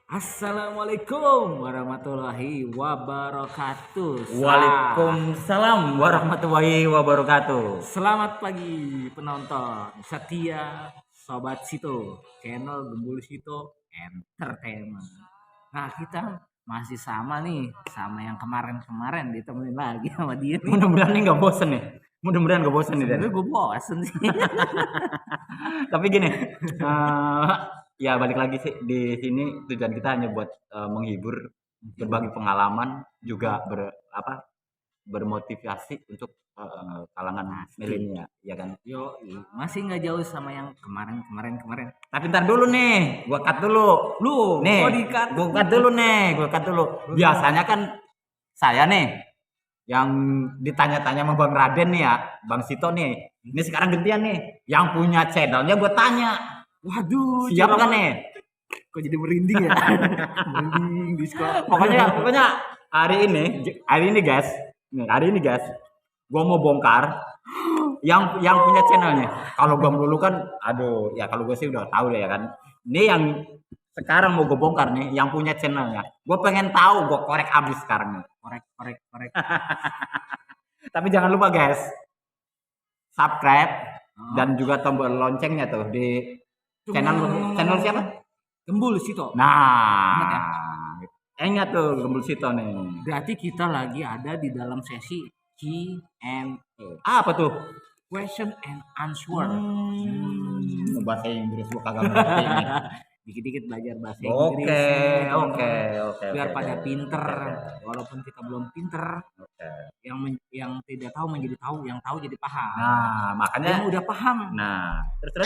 Assalamualaikum warahmatullahi wabarakatuh. Waalaikumsalam warahmatullahi wabarakatuh. Selamat pagi penonton setia Sobat Sito, channel Gembul Sito Entertainment. Nah, kita masih sama nih, sama yang kemarin-kemarin ditemenin lagi sama dia nih. Mudah-mudahan nih nggak bosen nih. Mudah-mudahan nggak bosen nih. Sebenarnya gue bosen sih. Tapi gini, ya balik lagi sih di sini tujuan kita hanya buat menghibur, berbagi pengalaman, juga bermotivasi untuk kalangan milenial, ya kan? Yo, masih nggak jauh sama yang kemarin. Tapi ntar dulu nih, gua cut dulu. Lu, Nih, di-cut. gua cut dulu. Biasanya kan saya nih yang ditanya-tanya sama Bang Raden nih ya, Bang Sito nih. Ini sekarang gantian nih, yang punya channelnya gue tanya. Waduh, Siap kan nih? Kok jadi merinding ya? Merinding di sekolah. Pokoknya hari ini guys, gue mau bongkar yang punya channelnya. Kalau Bang dulu kan, aduh, ya kalau gue sih udah tahu deh ya kan. Ini yang sekarang mau gue bongkar nih, yang punya channelnya. Gue pengen tahu, gue korek abis sekarang nih. Korek. Tapi jangan lupa guys, subscribe dan juga tombol loncengnya tuh di channel siapa? Gembul Sito. Nah, ingat tuh Gembul Sito nih. Berarti kita lagi ada di dalam sesi Q&A. Apa tuh? Question and answer. Bahasa Inggris gua kagak ngerti nih. Dikit-dikit belajar bahasa Inggris. Oke. Biar pada pinter, walaupun kita belum pinter. Yang tidak tahu menjadi tahu, yang tahu jadi paham. Nah, makanya yang udah paham. Nah, terus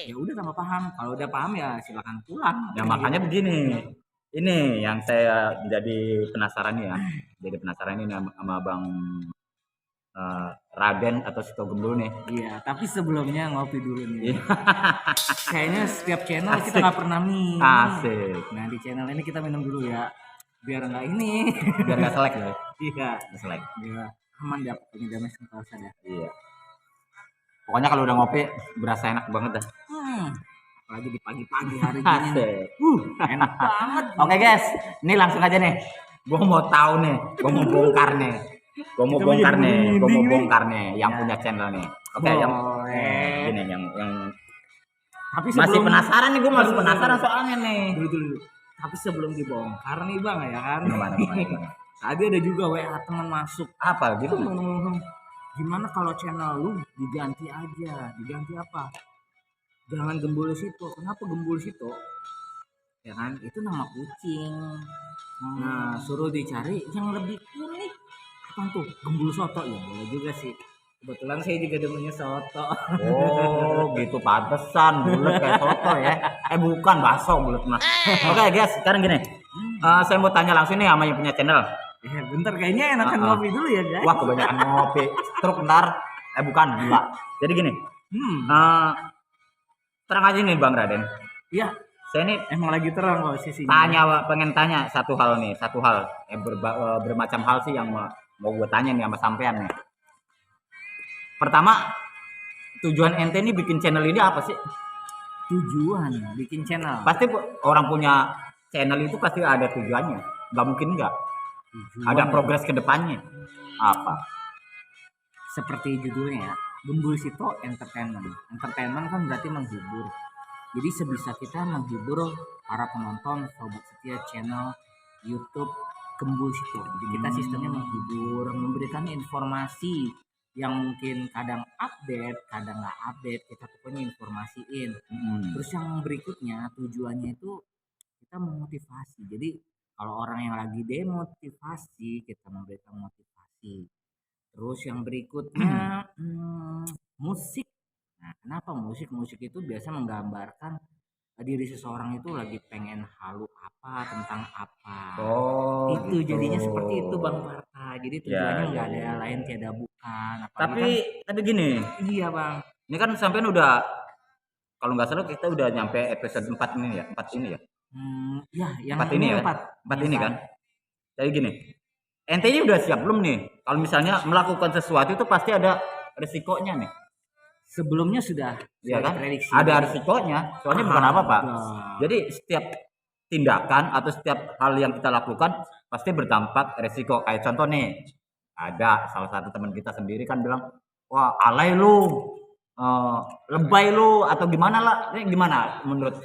ya udah tambah paham. Kalau udah paham ya silakan pulang. Ya makanya begini. Ini yang saya jadi penasaran nih ya. Jadi penasaran ini sama Bang Raden atau Sito Gembul nih. Iya, tapi sebelumnya ngopi dulu nih. Kayaknya setiap channel kita nggak pernah minum. Asik. Nah, di channel ini kita minum dulu ya. Biar nggak ini. Biar nggak selek ya. Iya. Nggak selek. Iya. Aman ya pokoknya damai sentosa dah. Iya. Pokoknya kalau udah ngopi berasa enak banget dah. Apalagi di pagi-pagi hari gini. Enak banget. Oke guys, ini langsung aja nih. Gue mau tahu nih, gue mau bongkar nih. Gue mau bongkar nih yang punya channel nih. Oke, yang ini yang tapi masih penasaran nih, gue masih penasaran soalnya nih. Dulu. Tapi sebelum dibongkar nih Bang ya kan. Gimana? Tadi ada juga WA teman masuk. Apa gitu? Gimana kalau channel lu diganti aja? Diganti apa? Jangan Gembul Sito. Kenapa Gembul Sito? Ya kan, itu nama kucing. Nah, suruh dicari yang lebih unik. Apa tuh? Gembul Soto ya boleh juga sih. Kebetulan saya juga demennya soto. Oh, gitu pantesan bulat kayak soto ya. Bukan bakso bulat mah. Oke guys, sekarang gini. Saya mau tanya langsung nih sama yang punya channel. Bentar, kayaknya enakan ngopi dulu ya guys. Wah, kebanyakan ngopi. Truk ntar. Bukan, gila. Jadi gini. Terang aja nih Bang Raden. Iya. Saya ini emang lagi terang kok sisinya. Pengen tanya satu hal. Bermacam hal sih yang mau gue tanya nih sama sampean nih. Pertama, tujuan ente nih bikin channel ini apa sih? Tujuan bikin channel? Pasti orang punya channel itu pasti ada tujuannya. Gak mungkin enggak. Ada progres ke depannya. Apa? Seperti judulnya ya, Gembul Sito Entertainment. Entertainment kan berarti menghibur. Jadi sebisa kita menghibur para penonton sobat setia channel YouTube Gembul Sito. Jadi kita sistemnya menghibur, memberikan informasi yang mungkin kadang update, kadang nggak update. Kita pokoknya informasiin. Terus yang berikutnya tujuannya itu kita memotivasi. Jadi kalau orang yang lagi demotivasi, kita memberikan motivasi. Terus yang berikutnya musik. Nah, kenapa musik? Musik itu biasa menggambarkan diri seseorang itu lagi pengen halu apa, tentang apa. Oh, itu gitu. Jadinya seperti itu Bang Parta. Jadi tujuannya nggak ada lain tiada bukan. Tapi gini. Iya Bang. Ini kan sampean udah, kalau nggak salah kita udah nyampe episode 4 ini ya. 4 ini ya. Ya, yang 4 ini ya. 4 ini kan. Jadi gini. Ente ini udah siap belum nih? Kalau misalnya melakukan sesuatu itu pasti ada resikonya nih. Sebelumnya sudah ya kan? Prediksi. Ada resikonya. Soalnya bukan apa Pak. Jadi setiap tindakan atau setiap hal yang kita lakukan pasti berdampak resiko. Kayak contoh nih, ada salah satu teman kita sendiri kan bilang, wah alay lu, eh, lebay lu atau gimana lah. Ini gimana menurut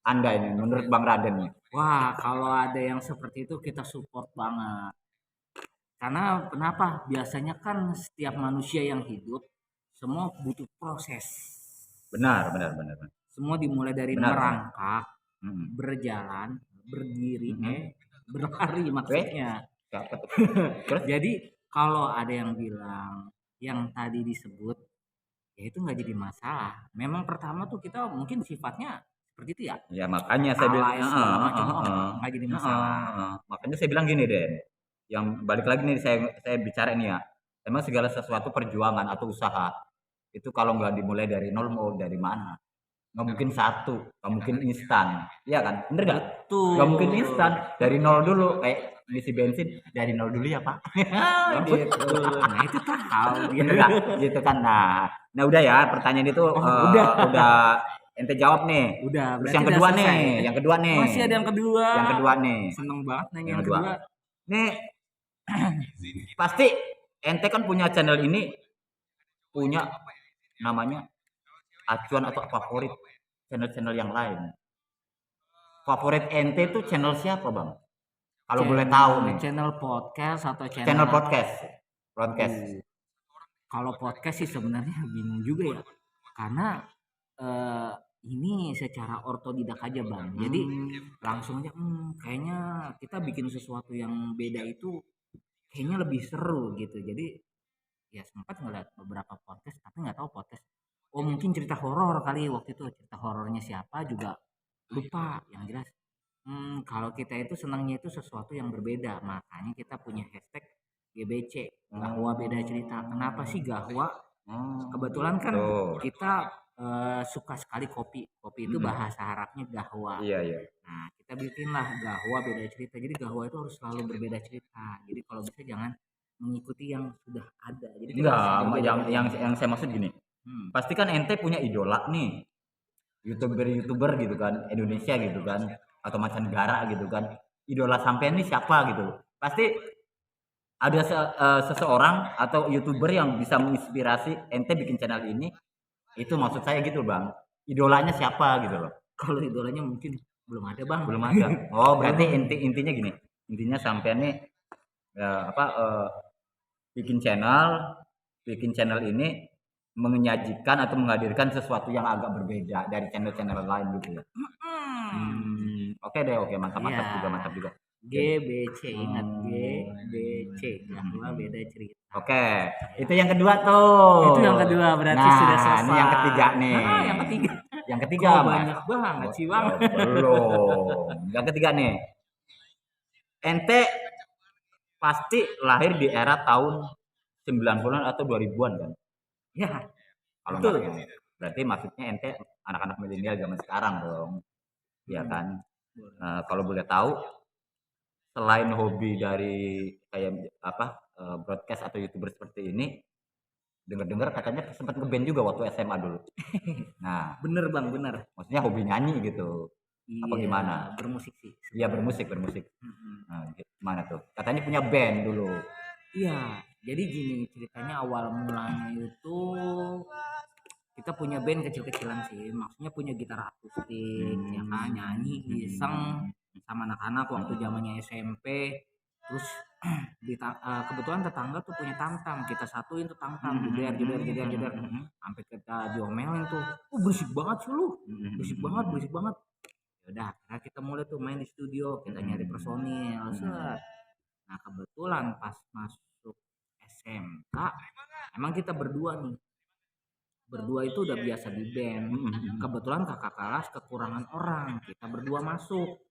Anda ini, menurut Bang Raden nih? Wah, kalau ada yang seperti itu kita support banget. Karena kenapa? Biasanya kan setiap manusia yang hidup semua butuh proses. Benar, benar, benar, benar. Semua dimulai dari Benar, benar. merangkak, Mm-mm. berjalan, berdiri, Mm-mm. berlari maksudnya. Siapa tuh? Terus? Jadi kalau ada yang bilang yang tadi disebut, ya itu nggak jadi masalah. Memang pertama tuh kita mungkin sifatnya seperti itu ya, Ya makanya saya bilang, alay segala macam, nggak jadi masalah. makanya saya bilang gini Den, yang balik lagi nih saya bicara ini ya, emang segala sesuatu perjuangan atau usaha itu kalau nggak dimulai dari nol mau dari mana? Nggak mungkin satu, nggak mungkin instan, iya kan? Bener nggak? Nggak mungkin Betul. instan dari nol dulu kayak isi bensin dari nol dulu ya Pak. Gitu. Nah itu tahu dia. Bener nggak? Gitu kan? Nah udah ya pertanyaan itu udah ente jawab nih. Udah, Terus berarti yang udah kedua selesai. nih, yang kedua nih. Masih ada yang kedua. Yang kedua nih. Seneng banget nanya Yang yang kedua. kedua. Nih pasti ente kan punya channel ini punya namanya acuan atau favorit channel-channel yang lain. Favorit ente itu channel siapa bang? Kalau boleh tahu nih. Channel podcast atau Channel apa? podcast. Podcast. Kalau podcast sih sebenarnya bingung juga ya. Karena ini secara ortodidak aja bang. Jadi langsung aja kayaknya kita bikin sesuatu yang beda itu kayaknya lebih seru gitu. Jadi ya sempat ngeliat beberapa podcast tapi nggak tahu podcast. Oh mungkin cerita horor kali waktu itu, cerita horornya siapa juga lupa. Yang jelas kalau kita itu senangnya itu sesuatu yang berbeda, makanya kita punya hashtag GBC, Gahwa Beda Cerita. Kenapa sih Gahwa? Kebetulan kan Tuh. kita suka sekali kopi. Kopi itu bahasa Arabnya Gahwa. Iya, iya. Nah, kita bikinlah Gahwa Beda Cerita. Jadi Gahwa itu harus selalu berbeda cerita. Jadi kalau bisa jangan mengikuti yang sudah ada. Jadi kita Enggak, harus berbeda. yang saya maksud gini. Pasti kan ente punya idola nih. YouTuber gitu kan, Indonesia gitu kan, atau mancanegara gitu kan. Idola sampean nih siapa gitu. Pasti ada seseorang atau YouTuber yang bisa menginspirasi ente bikin channel ini. Itu maksud saya gitu, Bang. Idolanya siapa gitu loh. Kalau idolanya mungkin belum ada bang. Belum ada. Oh, berarti intinya gini. Intinya sampean nih ya, bikin channel ini menyajikan atau menghadirkan sesuatu yang agak berbeda dari channel-channel lain gitu ya. Oke deh, oke mantap Iya. mantap juga. GBC ingat GBC Gahwa Beda Cerita. Oke, itu yang kedua tuh. Itu yang kedua berarti sudah selesai. Ini yang ketiga nih. Yang ketiga. Yang ketiga Kok Mas. banyak banget sih bang. Belum. Yang ketiga nih. Ente pasti lahir di era tahun 90-an atau 2000-an kan? Ya, Kalau betul. nggak, berarti maksudnya ente anak-anak milenial zaman sekarang dong. Iya kan? Kalau boleh tahu selain hobi dari kayak broadcast atau YouTuber seperti ini, dengar-dengar katanya sempat ngeband juga waktu SMA dulu. Nah, Bener bang, bener. maksudnya hobi nyanyi gitu. Apa Iya, gimana? bermusik sih. Iya bermusik. Nah, gimana tuh? Katanya punya band dulu. Iya, jadi gini ceritanya awal mulanya itu kita punya band kecil-kecilan sih, maksudnya punya gitar akustik, ya kan nyanyi iseng sama anak-anak waktu zamannya SMP. Terus kebetulan tetangga tuh punya tamtam, kita satuin tuh tamtam, jeder, sampai kita diomelin tuh, berisik banget sih lu, berisik banget. Yaudah, akhirnya kita mulai tuh main di studio, kita nyari personil, set. Nah kebetulan pas masuk SMK, emang kita berdua nih. Berdua itu udah biasa di band. Kebetulan kakak kelas kekurangan orang, kita berdua masuk.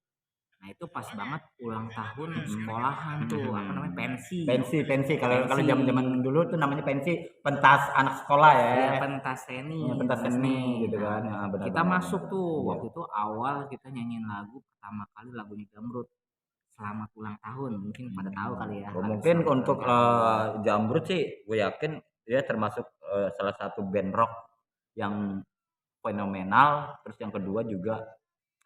Nah itu pas banget ulang tahun sekolahan tuh, apa namanya pensi. Pensi. Kalau zaman dulu tuh namanya pensi, pentas anak sekolah ya. Iya, pentas seni. Ya, pentas seni gitu kan. Ya, benar, Kita benar, masuk benar. tuh, Iya. waktu itu awal kita nyanyiin lagu pertama kali lagunya Jamrut. Selamat ulang tahun, mungkin pada tahu kali ya. Mungkin untuk Jamrut sih, gue yakin dia termasuk salah satu band rock yang fenomenal. Terus yang kedua juga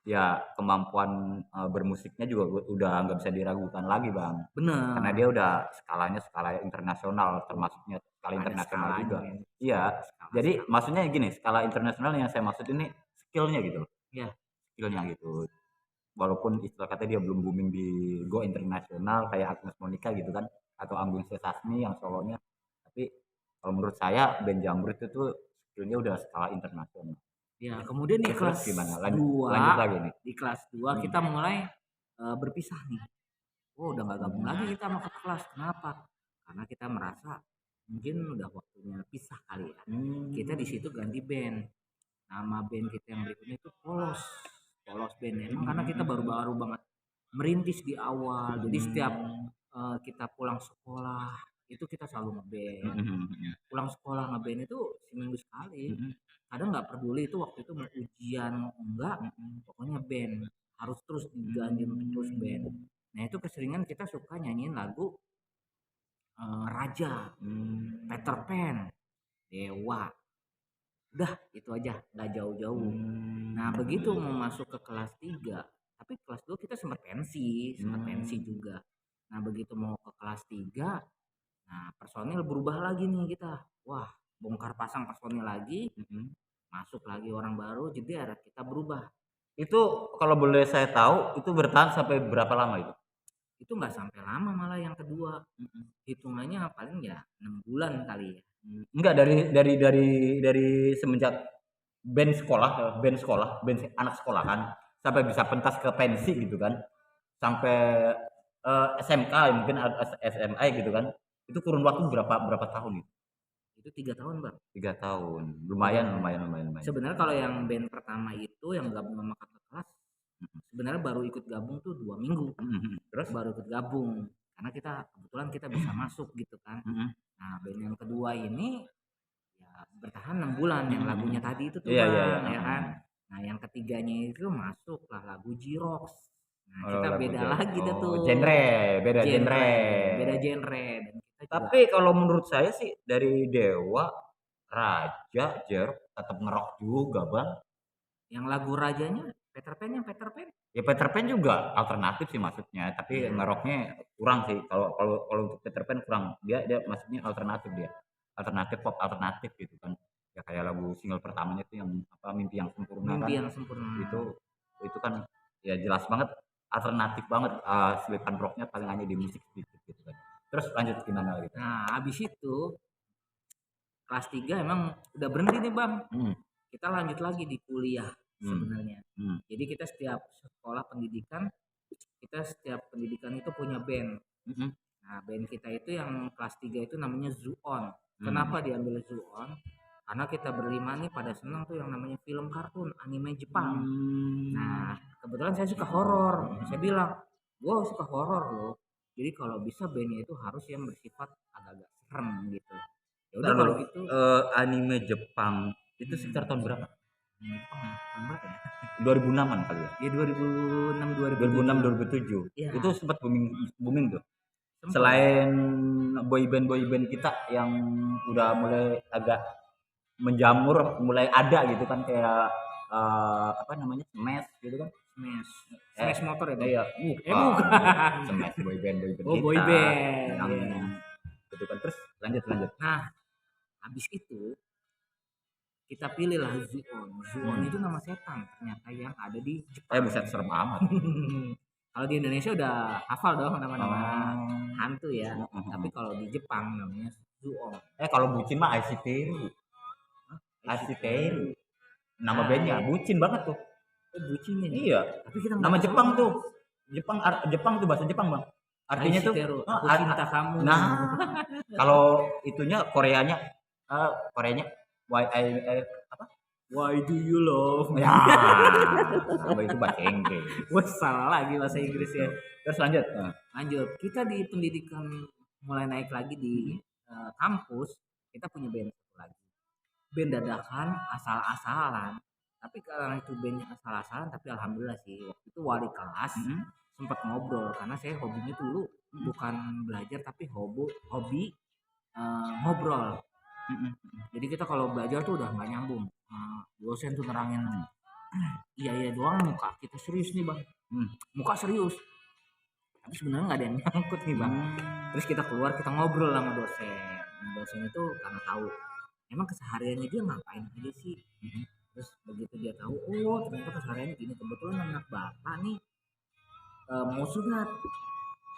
ya kemampuan bermusiknya juga udah nggak bisa diragukan lagi bang, karena Bener, dia udah skalanya skala internasional, termasuknya skala ada internasional skalanya juga. men, Iya, jadi skala-skala. maksudnya gini, skala internasional yang saya maksud ini skillnya gitu loh, Ya, skillnya gitu. Walaupun istilah kata dia belum booming di go internasional kayak Agnes Monica gitu kan, atau Anggun C. Sasmi yang solonya, tapi kalau menurut saya band Jamrut itu skillnya udah skala internasional. ya kemudian di Terus terus kelas gimana? Lanjut 2, lagi nih. di kelas 2 Hmm. kita mulai berpisah nih. Oh, udah nggak gabung lagi Hmm. kita sama kakak kelas. Kenapa? Karena kita merasa mungkin udah waktunya pisah kali ya. Kita di situ ganti band. Nama band kita yang berikutnya itu Polos. Polos Band. Emang karena kita baru-baru banget merintis di awal. Jadi setiap kita pulang sekolah itu kita selalu ngeband. Pulang sekolah ngeband itu seminggu sekali. Kadang nggak peduli itu waktu itu mau ujian mau enggak, pokoknya band harus terus diganti untuk terus band. Nah itu keseringan kita suka nyanyiin lagu Raja, Peter Pan, Dewa, udah itu aja nggak jauh-jauh. Nah begitu mau masuk ke kelas 3, tapi kelas 2 kita sempat pensi juga. Nah begitu mau ke kelas 3, nah personil berubah lagi nih kita. Wah, bongkar pasang personil lagi, masuk lagi orang baru, jeder kita berubah. Itu kalau boleh saya tahu itu bertahan sampai berapa lama itu? Itu nggak sampai lama malah yang kedua, hitungannya paling ya 6 bulan kali ya. Enggak, dari semenjak band anak sekolah kan, sampai bisa pentas ke pensi gitu kan, sampai SMK mungkin SMA gitu kan, itu kurun waktu berapa berapa tahun itu? Itu 3 tahun bang. 3 tahun, Tiga lumayan tahun lumayan lumayan lumayan. Sebenarnya kalau yang band pertama itu yang gabung sama kakak kelas, sebenarnya baru ikut gabung tuh 2 minggu, Terus? baru ikut gabung karena kita kebetulan kita bisa masuk gitu kan. Nah band yang kedua ini ya bertahan 6 bulan yang lagunya tadi itu tuh Iya iya iya. bang ya kan. Nah yang ketiganya itu masuk lah lagu Jirox. Nah Oh, kita lagu beda genre. lagi dah Oh, tuh, genre, beda genre. genre, beda genre, dan kita juga Tapi kalau menurut saya sih dari Dewa, Raja, Jer tetap ngerok juga, Bang. yang lagu rajanya Peter Pan, yang Peter Pan. Ya Peter Pan juga alternatif sih maksudnya, tapi Iya, ngeroknya kurang sih. Kalau kalau kalau untuk Peter Pan kurang. Dia dia maksudnya alternatif dia. Alternatif pop alternatif gitu kan. Ya kayak lagu single pertamanya itu yang apa Mimpi yang Sempurna mimpi kan. yang sempurna. Itu itu kan ya jelas banget alternatif banget selipan rocknya paling hanya di musik sedikit gitu kan. Terus lanjut gimana gitu. Nah habis itu kelas 3 emang udah berhenti nih bang, Hmm. kita lanjut lagi di kuliah Hmm. sebenarnya. Hmm. Jadi kita setiap sekolah pendidikan, kita setiap pendidikan itu punya band. Hmm. Nah band kita itu yang kelas 3 itu namanya Zuon. Hmm. Kenapa diambil Zuon? Karena kita berlima nih pada senang tuh yang namanya film kartun anime Jepang. Nah kebetulan saya suka horor, saya bilang gue suka horor loh, jadi kalau bisa bandnya itu harus yang bersifat agak-agak serem gitu. Ya udah Lalu kalau gitu. anime Jepang itu sekitar tahun berapa? Anime Jepang tahun berapa ya? 2006-an kali ya? Ya 2006 2006 2007. 2007. Iya, Itu sempat booming booming tuh. sempet. Selain boyband kita yang udah mulai agak menjamur, mulai ada gitu kan kayak apa namanya? Smash gitu kan. Smash. Eh, Smash motor ya, Bang? iya, Bukan. Smash boyband Oh, boy kita band. yang Iya. gitu kan. Terus lanjut lanjut. Nah, habis itu kita pilihlah Zuon. Zuon itu nama setan ternyata yang ada di Jepang. Buset serem amat. Kalau di Indonesia udah hafal dong nama-nama Oh. hantu ya. Tapi kalau di Jepang namanya Zuon. Kalau bucin mah IC Teru. IC Teru. Nama bandnya bucin banget tuh. Oh, bucin ya. Iya. Tapi kita Nama nggak tahu. Jepang tuh. Jepang tuh bahasa Jepang, Bang. Artinya tuh Aishiteru, aku cinta kamu. Nah, kalau itunya Koreanya Koreanya apa? Why do you love me? Ya, apa itu bahasa Inggris. Wah, salah lagi bahasa Inggris ya. Terus lanjut. Lanjut, kita di pendidikan mulai naik lagi di kampus, kita punya band satu lagi. Band dadakan, asal-asalan. Tapi karena itu bandnya asal-asalan, tapi alhamdulillah sih waktu itu wali kelas sempat ngobrol karena saya hobinya dulu bukan belajar tapi hobi ngobrol. Jadi kita kalau belajar tuh udah nggak nyambung. Dosen tuh nerangin iya doang, muka kita serius nih bang, Hmm. muka serius tapi sebenarnya nggak ada yang nyangkut nih bang. Terus kita keluar, kita ngobrol sama dosen. Nah, dosen itu karena tahu emang kesehariannya dia ngapain aja sih. Terus begitu dia tahu, oh ternyata kesehariannya gini, kebetulan anak bapak nih mau sunat.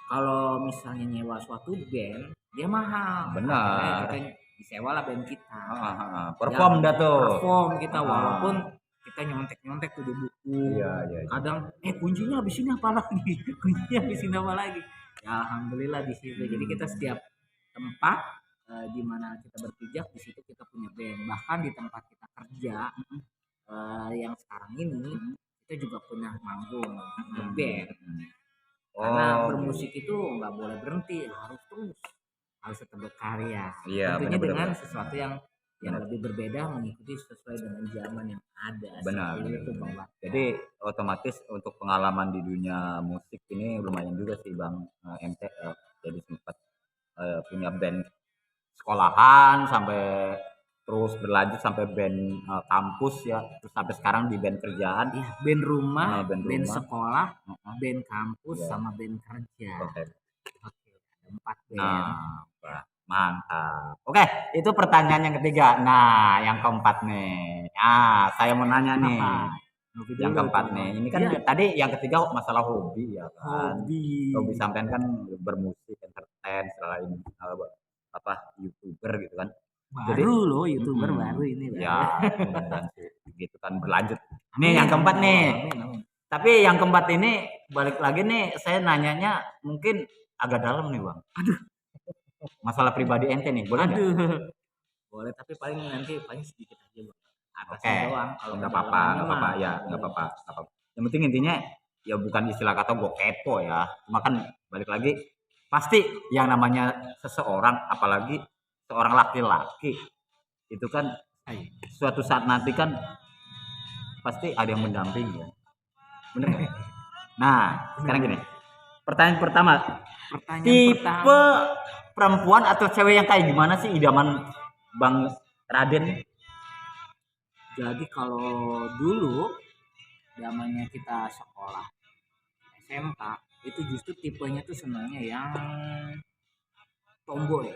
Kalau misalnya nyewa suatu band dia mahal, akhirnya Benar. kita disewa lah band kita. Perform Ya, dah tuh. perform kita, Ah. walaupun kita nyontek tuh di buku. Iya. Kadang kuncinya habis ini apa lagi? Kuncinya habis ini apa lagi? Ya alhamdulillah di situ. Jadi kita setiap tempat di mana kita berpijak di situ kita punya band. Bahkan di tempat kita kerja yang sekarang ini kita juga punya manggung, band. Karena bermusik itu nggak boleh berhenti, harus tetap berkarya. Iya, Tentunya benar-benar. dengan sesuatu yang lebih berbeda, mengikuti sesuai dengan zaman yang ada. Benar. Seperti itu bang. Jadi otomatis untuk pengalaman di dunia musik ini lumayan juga sih bang MT. Jadi sempat punya band sekolahan sampai terus berlanjut sampai band kampus ya, terus sampai sekarang di band kerjaan. Iya, band rumah, band band rumah. sekolah, band kampus, Iya. sama band kerja. Oke. Oke, ada 4 band. Nah, wah, mantap. Oke, itu pertanyaan yang ketiga. Nah, yang keempat nih. Saya mau nanya nih. Yang keempat nih. Ini kan Iya. tadi yang ketiga masalah hobi ya kan. Hobi Sampean kan bermusik, entertain, selain YouTuber gitu kan. baru loh, YouTuber baru ini. Ya, mudah-mudahan sih gitu kan berlanjut. Nih yang keempat nih. Amin. Tapi yang keempat ini balik lagi nih, saya nanyanya mungkin agak dalam nih bang. Aduh. Masalah pribadi ente nih, boleh nggak? Boleh, tapi paling sedikit aja bang. Oke, doang. Kalau nggak apa-apa, ya nggak apa-apa. Yang penting intinya ya bukan istilah kata gue kepo ya. Cuma kan balik lagi pasti yang namanya seseorang, apalagi seorang laki-laki itu kan suatu saat nanti kan pasti ada yang mendampingi ya. Bener nggak? Nah, sekarang gini. Pertanyaan pertama, tipe perempuan atau cewek yang kayak gimana sih idaman Bang Raden? Jadi kalau dulu zamannya kita sekolah SMK itu justru tipenya tuh senangnya yang tomboy.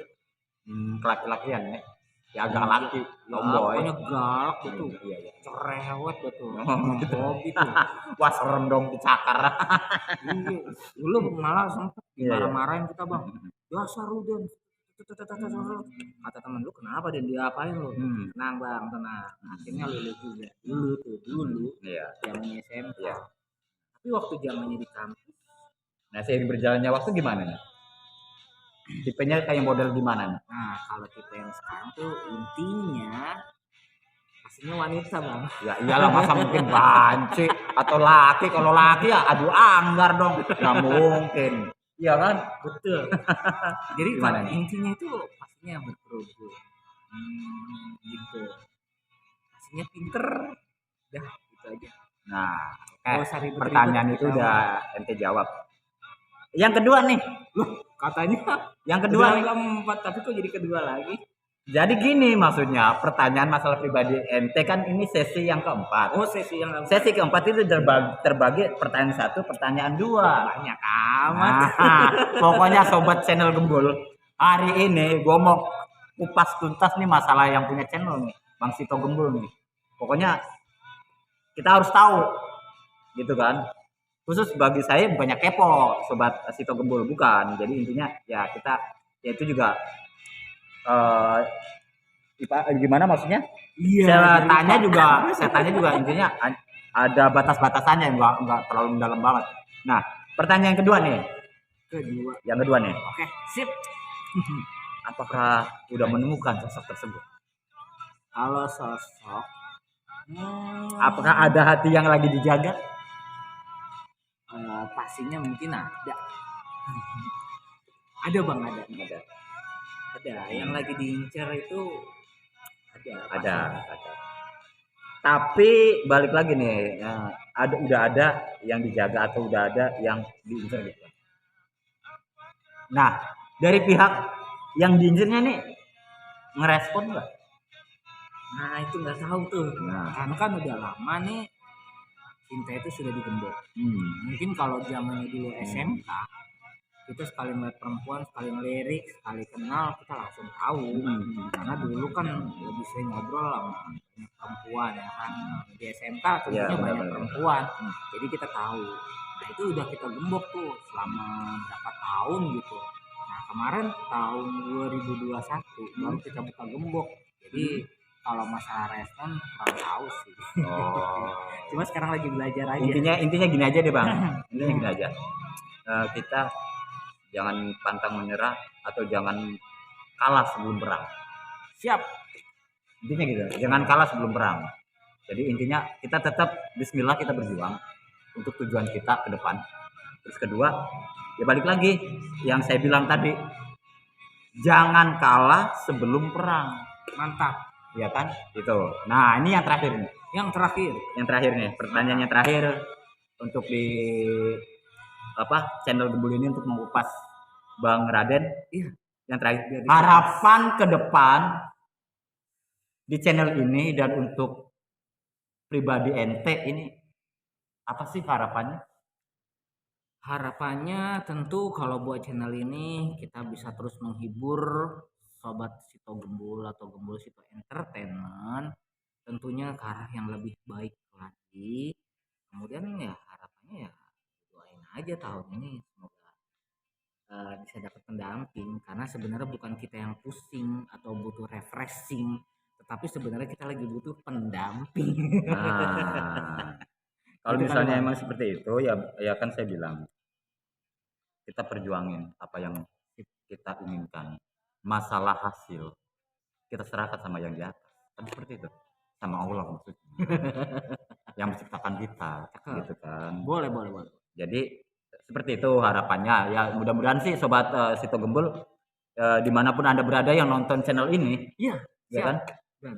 Laki-lakian ya agak laki, tomboy. Pokoknya galak betul. Iya. Cerewet betul. Gitu. Hobi tuh. Wah serem dong dicakar. Iya. Dulu malah sempet marah-marahin kita bang. Dasar lu Den. Kata temen lu kenapa Den, diapain lu? Tenang bang, tenang. Akhirnya lulu juga. Dulu. Iya. Zamannya SMP. Iya. Tapi waktu zamannya di kampus. Nah seiring berjalannya waktu gimana nih? Tipenya kayak model gimana nih? Nah kalau tipe yang sekarang tuh intinya pastinya wanita bang. Ya iyalah masa mungkin banci atau laki. Kalau laki ya aduh anggar dong. Nggak mungkin. Iya kan? Betul. Jadi gimana nih? intinya itu pastinya berkerudung. Gitu. Pastinya pinter. Dah gitu aja. Nah, pertanyaan itu udah ente jawab. Yang kedua nih, katanya yang kedua nih. Keempat, tapi kok jadi kedua lagi? Jadi gini maksudnya, pertanyaan masalah pribadi ente kan ini sesi yang keempat. Oh, sesi yang keempat. Sesi keempat itu terbagi pertanyaan 1, pertanyaan 2. Banyak amat. Nah, pokoknya sobat channel Gembul, hari ini gue mau kupas tuntas nih masalah yang punya channel nih, Bang Sito Gembul nih. Pokoknya kita harus tahu, gitu kan. Khusus bagi saya bukannya kepo sobat Sito Gembul, bukan. Jadi intinya ya kita ya itu juga gimana maksudnya? Iya. Saya tanya juga intinya ada batas-batasannya, enggak terlalu mendalam banget. Nah, pertanyaan kedua nih. Yang kedua nih. Oke, sip. Apakah udah menemukan sosok tersebut? Kalau sosok, apakah ada hati yang lagi dijaga? pastinya mungkin ada. Ada bang, ada. Yang lagi diincar itu ada. Tapi balik lagi nih, udah ada yang dijaga atau udah ada yang diincar gitu. Nah, dari pihak yang diincarnya nih ngerespon nggak? Nah itu nggak tahu tuh. Karena kan udah lama nih cinta itu sudah digembok. Hmm. Mungkin kalau zamannya dulu SMK, kita sekali melihat perempuan, sekali ngelirik, sekali kenal, kita langsung tahu. Karena dulu kan lebih sering ngobrol sama banyak perempuan ya kan. Di SMK tentunya Iya, banyak benar-benar. perempuan, jadi kita tahu. Nah itu udah kita gembok tuh selama berapa tahun gitu. Nah kemarin tahun 2021 baru kita buka gembok. Jadi kalau masalah respon kurang tahu sih. Oh. Cuma sekarang lagi belajar aja. Intinya gini aja deh bang. Intinya gini aja. Kita jangan pantang menyerah atau jangan kalah sebelum perang. Siap. Intinya gitu. Jangan kalah sebelum perang. Jadi intinya kita tetap Bismillah kita berjuang untuk tujuan kita ke depan. Terus kedua, ya balik lagi yang saya bilang tadi, jangan kalah sebelum perang. Mantap. Ya kan? Itu. Nah, ini yang terakhir nih. Yang terakhir. Yang terakhir nih, pertanyaannya terakhir untuk di channel Gembul ini untuk mengupas Bang Raden. Iya. Yang terakhir, harapan ke depan di channel ini dan untuk pribadi ente ini apa sih harapannya? Harapannya tentu kalau buat channel ini kita bisa terus menghibur sobat Sito Gembul atau Gembul Sito Entertainment tentunya ke arah yang lebih baik lagi. Kemudian ya harapannya ya doain aja tahun ini semoga bisa dapat pendamping karena sebenarnya bukan kita yang pusing atau butuh refreshing, tetapi sebenarnya kita lagi butuh pendamping. Nah, kalau Gitu kali, misalnya Bang. emang seperti itu ya kan saya bilang kita perjuangin apa yang kita inginkan. Masalah hasil kita serahkan sama yang di atas. Kan seperti itu. Sama Allah maksudnya. Yang menciptakan kita, gitu kan. Boleh. Jadi seperti itu harapannya. Ya mudah-mudahan sih sobat Sito Gembul dimanapun Anda berada yang nonton channel ini, Iya, ya kan, Bang.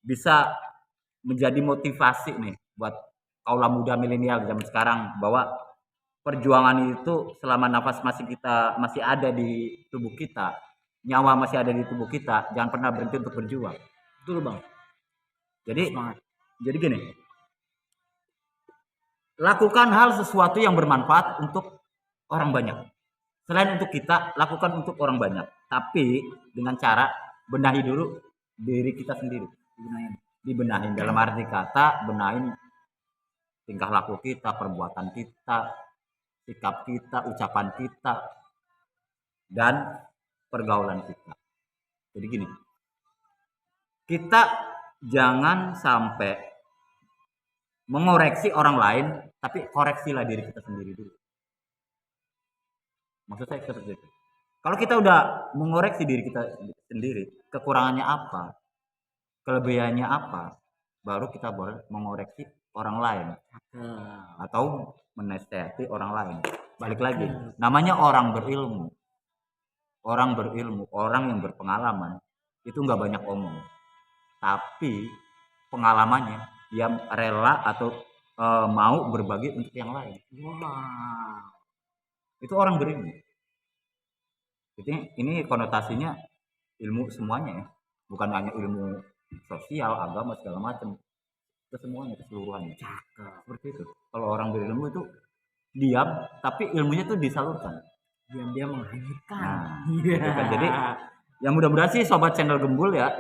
bisa menjadi motivasi nih buat kaula muda milenial zaman sekarang bahwa perjuangan itu selama nafas masih ada di tubuh kita, nyawa masih ada di tubuh kita, jangan pernah berhenti untuk berjuang. Betul, Bang. Jadi Semangat. jadi gini, lakukan hal sesuatu yang bermanfaat untuk orang banyak. Selain untuk kita, lakukan untuk orang banyak. Tapi dengan cara benahi dulu diri kita sendiri. Dibenahin dalam arti kata, benahin tingkah laku kita, perbuatan kita, sikap kita, ucapan kita, dan pergaulan kita. Jadi gini, kita jangan sampai mengoreksi orang lain, tapi koreksilah diri kita sendiri dulu. Maksud saya seperti itu. Kalau kita udah mengoreksi diri kita sendiri, kekurangannya apa, kelebihannya apa, baru kita boleh mengoreksi orang lain atau menasehati orang lain. Balik lagi, namanya orang berilmu, orang yang berpengalaman itu nggak banyak omong, tapi pengalamannya dia rela atau mau berbagi untuk yang lain. Wow. Itu orang berilmu. Jadi ini konotasinya ilmu semuanya ya, bukan hanya ilmu sosial, agama segala macam, itu semuanya keseluruhannya. Seperti itu. Kalau orang berilmu itu diam, tapi ilmunya tuh disalurkan. Diam-diam menghanyutkan. Nah, gitu kan. Jadi yang mudah-mudahan sih sobat channel Gembul ya,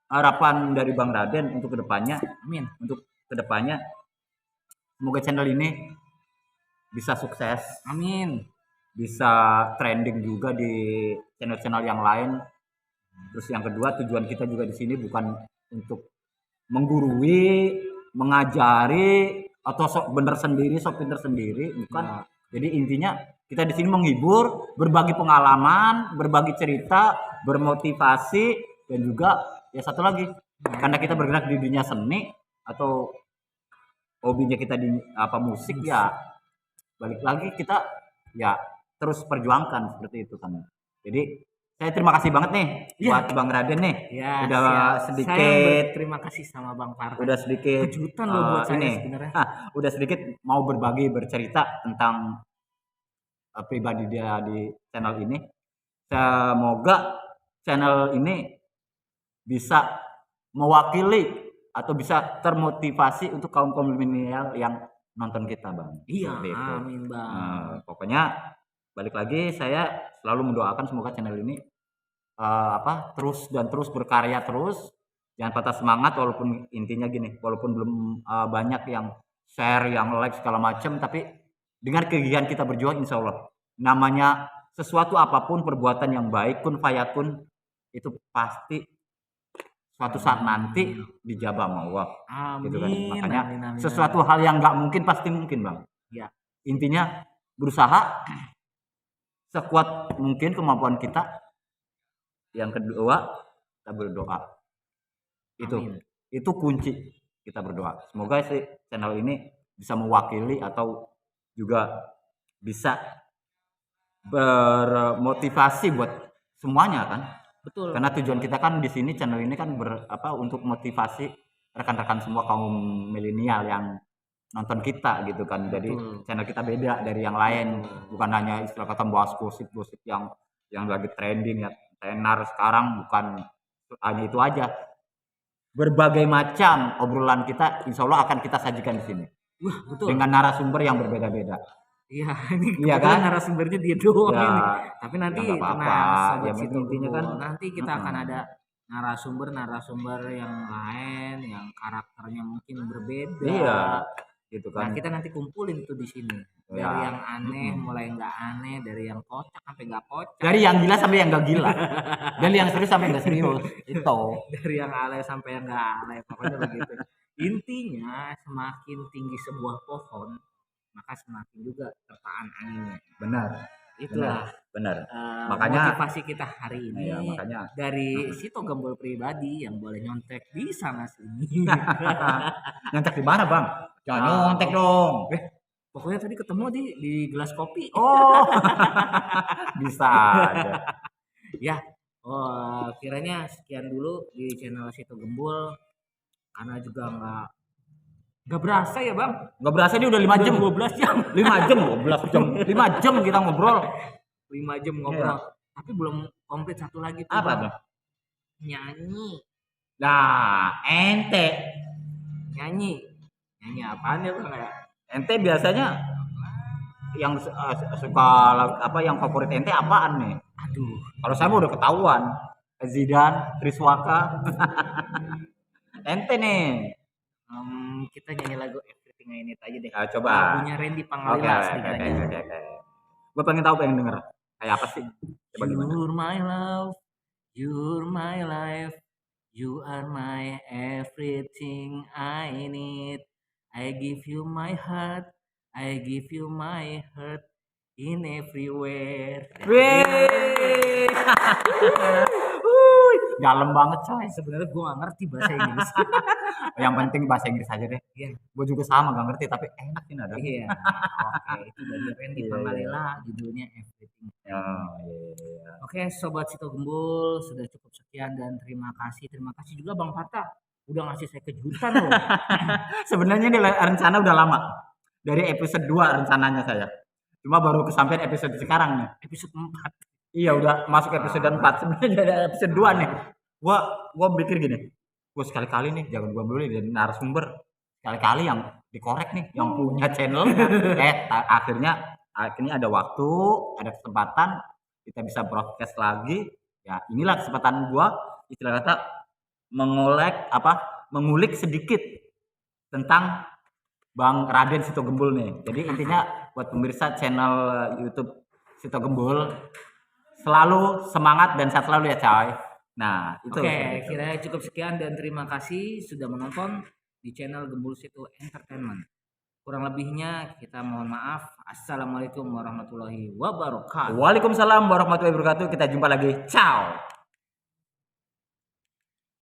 harapan dari Bang Raden untuk kedepannya, amin. Untuk kedepannya semoga channel ini bisa sukses. Amin. Bisa trending juga di channel-channel yang lain. Terus yang kedua, tujuan kita juga di sini bukan untuk menggurui, mengajari atau sok bener sendiri, sok pinter sendiri, bukan. Nah. Jadi intinya kita di sini menghibur, berbagi pengalaman, berbagi cerita, bermotivasi, dan juga ya satu lagi, karena kita bergerak di dunia seni atau hobinya kita di musik ya, balik lagi kita ya terus perjuangkan seperti itu kan. Jadi saya terima kasih banget nih buat Bang Raden nih. Ya, udah sedikit terima kasih sama Bang Farhan. Udah sedikit kejutan loh buat saya sebenarnya. Udah sedikit mau berbagi bercerita tentang pribadi dia di channel ini. Semoga channel ini bisa mewakili atau bisa termotivasi untuk kaum milenial yang nonton kita, Bang. Iya, Seperti itu. amin Bang. Pokoknya balik lagi saya selalu mendoakan semoga channel ini terus berkarya terus, jangan patah semangat walaupun intinya gini, walaupun belum banyak yang share, yang like segala macam, tapi dengan kegigihan kita berjuang insya Allah namanya sesuatu apapun perbuatan yang baik kun fayakun itu pasti suatu saat nanti dijabah sama Allah gitu kan. Amin. Makanya Amin. sesuatu hal yang nggak mungkin pasti mungkin, Bang. Ya. Intinya berusaha sekuat mungkin kemampuan kita. Yang kedua, kita berdoa. Amin. Itu kunci kita berdoa. Semoga sih channel ini bisa mewakili atau juga bisa bermotivasi buat semuanya kan. Betul. Karena tujuan kita kan di sini channel ini kan untuk motivasi rekan-rekan semua kaum milenial yang nonton kita gitu kan. Jadi channel kita beda dari yang lain, bukan hanya istilah kata bahas gosip-gosip yang lagi trending ya, tenar sekarang, bukan hanya itu aja. Berbagai macam obrolan kita insya Allah akan kita sajikan di sini. Wah, betul. Dengan narasumber yang berbeda-beda. Iya, ini iya kan? narasumbernya dia doang ya, ini. Tapi nanti ya apa-apa. Ya, intinya kan nanti kita akan ada narasumber yang lain yang karakternya mungkin berbeda. Iya, gitu Nah, kan. kita nanti kumpulin tuh di sini. Dari yang aneh mulai nggak aneh, dari yang kocak sampai nggak kocak. Dari yang gila sampai yang nggak gila. Dari yang serius sampai nggak serius. Itu. Dari yang alay sampai yang nggak alay, pokoknya begitu. Intinya semakin tinggi sebuah pohon, maka semakin juga terpaan anginnya. Benar. Itulah benar. Makanya motivasi kita hari ini. Ya, makanya dari Sito Gembul pribadi yang boleh nyontek di sana sini. Nyontek di mana, Bang? Jangan nyontek dong. Pokoknya tadi ketemu di gelas kopi. Oh. Bisa aja. Ya. Kiranya sekian dulu di channel Sito Gembul. Karena juga nggak berasa ya, Bang. Nggak berasa ini udah 5 jam. 12 jam. 5 jam, 12 jam. 5 jam kita ngobrol. 5 jam ngobrol. Tapi belum komplit satu lagi tuh. Apa tuh? Nyanyi. Nah, ente. Nyanyi apaan ya, Bang? Ente biasanya yang suka yang favorit ente apaan nih? Aduh, kalau saya udah ketahuan. Zidane, Triswaka. Ente nih. Kita nyanyi lagu Everything I Need aja deh. Coba. Lagunya Randy Pangalila. Oke. Gue pengen denger. Kayak apa sih? Coba gimana? You're my love, you're my life, you are my everything I need. I give you my heart, I give you my heart in everywhere. Dalam banget coy. Sebenarnya gue gak ngerti bahasa Inggris. Yang penting bahasa Inggris aja deh. Iya. Gue juga sama gak ngerti tapi enak sih nada. Iya. Oke, itu dari Randy Pangalila, judulnya Everything. Iya. Oke, sobat Sito Gembul, sudah cukup sekian dan terima kasih juga Bang Fata udah ngasih saya kejutan loh. Sebenarnya ini rencana udah lama. Dari episode 2 rencananya saya. Cuma baru kesampaian episode sekarang nih. Episode 4. Iya, udah masuk episode 4. Sebenarnya ada episode 2 nih. Gua pikir gini. Gua sekali-kali nih jangan gua dulu jadi narasumber. Sekali-kali yang dikorek nih, yang punya channel. Akhirnya ada waktu, ada kesempatan kita bisa broadcast lagi. Ya, inilah kesempatan gua istilah kata mengulik sedikit tentang Bang Raden Sito Gembul nih. Jadi intinya buat pemirsa channel YouTube Sito Gembul selalu semangat dan sehat selalu ya coy. Nah, itu. Oke, kira cukup sekian dan terima kasih sudah menonton di channel Gembul Sito Entertainment. Kurang lebihnya kita mohon maaf. Assalamualaikum warahmatullahi wabarakatuh. Waalaikumsalam warahmatullahi wabarakatuh. Kita jumpa lagi. Ciao.